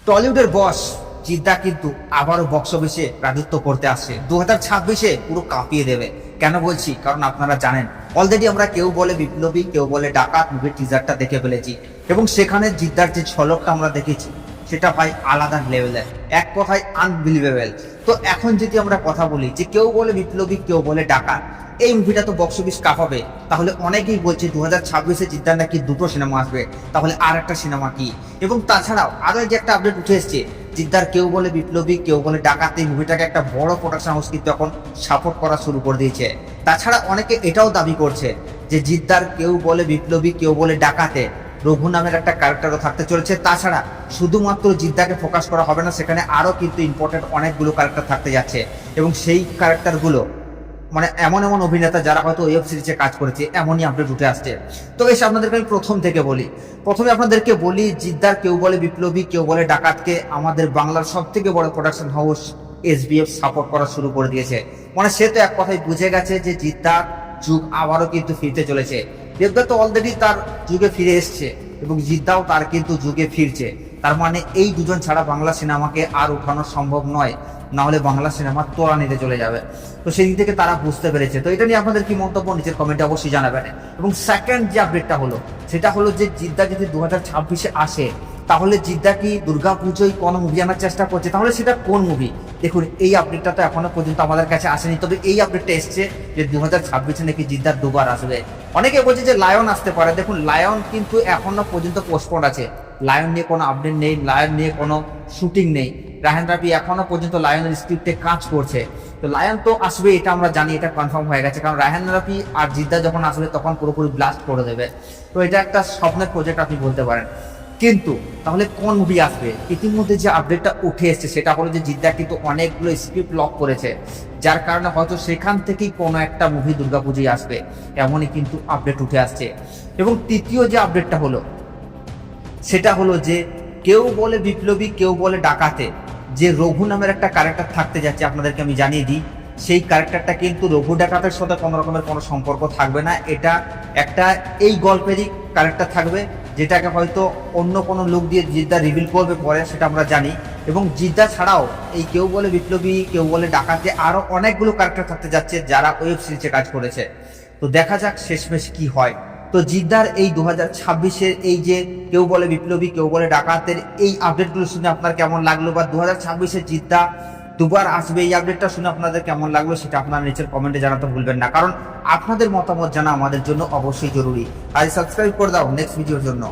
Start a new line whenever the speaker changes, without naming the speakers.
টলিউডের বস জিদ্দা কিন্তু আবারও বক্স অফিসে রাজত্ব করতে আসছে 2026-এ পুরো কাঁপিয়ে দেবে। কেন বলছি? কারণ আপনারা জানেন অলরেডি আমরা কেউ বলে বিপ্লবী কেউ বলে ডাকাত মুভির টিজারটা দেখে ফেলেছি এবং সেখানে জিদ্দার যে ঝলকটা আমরা দেখেছি সেটা ভাই আলাদা লেভেলের, এক কথায় আনবিলিভেবল। তো এখন যদি আমরা কথা বলি যে কেউ বলে বিপ্লবী কেউ বলে ডাকাত, এই মুভিটা তো বক্স অফিস কাঁপাবে, তাহলে অনেকেই বলছে 2026-এ জিদ্দার নাকি দুটো সিনেমা আসবে, তাহলে আর একটা সিনেমা কি? এবং তাছাড়াও আরো যে একটা আপডেট উঠে এসছে, জিদ্দার কেউ বলে বিপ্লবী কেউ বলে ডাকাত এই মুভিটাকে একটা বড় প্রোডাকশন হাউস কিন্তু এখন সাপোর্ট করা শুরু করে দিয়েছে। তাছাড়া অনেকে এটাও দাবি করছে যে জিদ্দার কেউ বলে বিপ্লবী কেউ বলে ডাকাতে রঘু নামের একটা ক্যারেক্টারও থাকতে চলেছে। তাছাড়া শুধুমাত্র জিদ্দাকে ফোকাস করা হবে না, সেখানে আরও কিন্তু ইম্পর্টেন্ট অনেকগুলো ক্যারেক্টার থাকতে যাচ্ছে এবং সেই ক্যারেক্টারগুলো মানে এমন এমন অভিনেতা যারা হয়তো ওয়েব সিরিজে কাজ করেছে, এমনই আপডেট উঠে আসছে। তো এসে আপনাদেরকে আমি প্রথমে আপনাদেরকে বলি জিদ্দার কেউ বলে বিপ্লবী কেউ বলে ডাকাতকে আমাদের বাংলার সব থেকে বড় প্রোডাকশন হাউস এসবিএফ সাপোর্ট করা শুরু করে দিয়েছে। মানে সে তো এক কথায় বুঝে গেছে যে জিদ্দার যুগ আবারও কিন্তু ফিরতে চলেছে। দেবদা তো অলরেডি তার যুগে ফিরে এসছে এবং জিদ্দাও তার কিন্তু যুগে ফিরছে। তার মানে এই দুজন ছাড়া বাংলা সিনেমাকে আর উঠানো সম্ভব নয়, না হলে বাংলা সিনেমা তোলা নিতে চলে যাবে। তো সেই দিক থেকে তারা বুঝতে পেরেছে। তো এটা নিয়ে আপনাদের কি মন্তব্য নিচের কমেন্টে অবশ্যই জানাবেন। এবং সেকেন্ড যে আপডেটটা হলো সেটা হলো যে জিদ্দা যদি 2026-এ আসে, তাহলে জিদ্দা কি দুর্গাপুজোয় কোনো মুভি আনার চেষ্টা করছে, তাহলে সেটা কোন মুভি? দেখুন এই আপডেটটা তো এখনো পর্যন্ত আমাদের কাছে আসেনি, তবে এই আপডেটটা এসছে যে 2026-এ নাকি জিদ্দার দুবার আসবে। অনেকে বলছে যে লায়ন আসতে পারে। দেখুন লায়ন কিন্তু এখনো পর্যন্ত পোস্টপোন্ড আছে, লায়ন নিয়ে কোনো আপডেট নেই, লায়ন নিয়ে কোনো শুটিং নেই। রায়হান রাফি এখনো পর্যন্ত লায়নের স্ক্রিপ্টে কাজ করছে। তো লায়ন তো আসবে, এটা আমরা জানি, এটা কনফার্ম হয়ে গেছে, কারণ রায়হান রাফি আর জিদ্দা যখন আসবে তখন পুরোপুরি ব্লাস্ট করে দেবে। তো এটা একটা স্বপ্নের প্রজেক্ট আপনি বলতে পারেন। কিন্তু তাহলে কোন মুভি আসবে? ইতিমধ্যে যে আপডেটটা উঠে এসছে সেটা হলো যে জিদ্দা কিন্তু অনেকগুলো স্ক্রিপ্ট লক করেছে, যার কারণে হয়তো সেখান থেকেই কোনো একটা মুভি দুর্গাপুজোয় আসবে, এমনই কিন্তু আপডেট উঠে আসছে। এবং তৃতীয় যে আপডেটটা হলো সেটা হলো যে কেউ বলে বিপ্লবী কেউ বলে ডাকাতে যে রঘু নামের একটা ক্যারেক্টার থাকতে যাচ্ছে, আপনাদেরকে আমি জানিয়ে দিই সেই ক্যারেক্টারটা কিন্তু রঘু ডাকাতের সাথে কোনো রকমের কোনো সম্পর্ক থাকবে না। এটা একটা এই গল্পেরই ক্যারেক্টার থাকবে, যেটাকে হয়তো অন্য কোনো লুক দিয়ে জিদ্দা রিভিল করবে পরে, সেটা আমরা জানি। এবং জিদ্দা ছাড়াও এই কেউ বলে বিপ্লবী কেউ বলে ডাকাতে আরও অনেকগুলো ক্যারেক্টার থাকতে যাচ্ছে যারা ওয়েব সিরিজে কাজ করেছে। তো দেখা যাক শেষমেশ কি হয়। তো জিদ্দার এই 2026-এর এই যে কেউ বলে বিপ্লবী কেউ বলে ডাকাতের এই আপডেটগুলো শুনে আপনার কেমন লাগলো, বা 2026-এ জিদ্দা দুবার আসবে এই আপডেটটা শুনে আপনাদের কেমন লাগলো, সেটা আপনারা নিচের কমেন্টে জানাতে ভুলবেন না, কারণ আপনাদের মতামত জানা আমাদের জন্য অবশ্যই জরুরি। আর সাবস্ক্রাইব করে দাও নেক্সট ভিডিওর জন্য।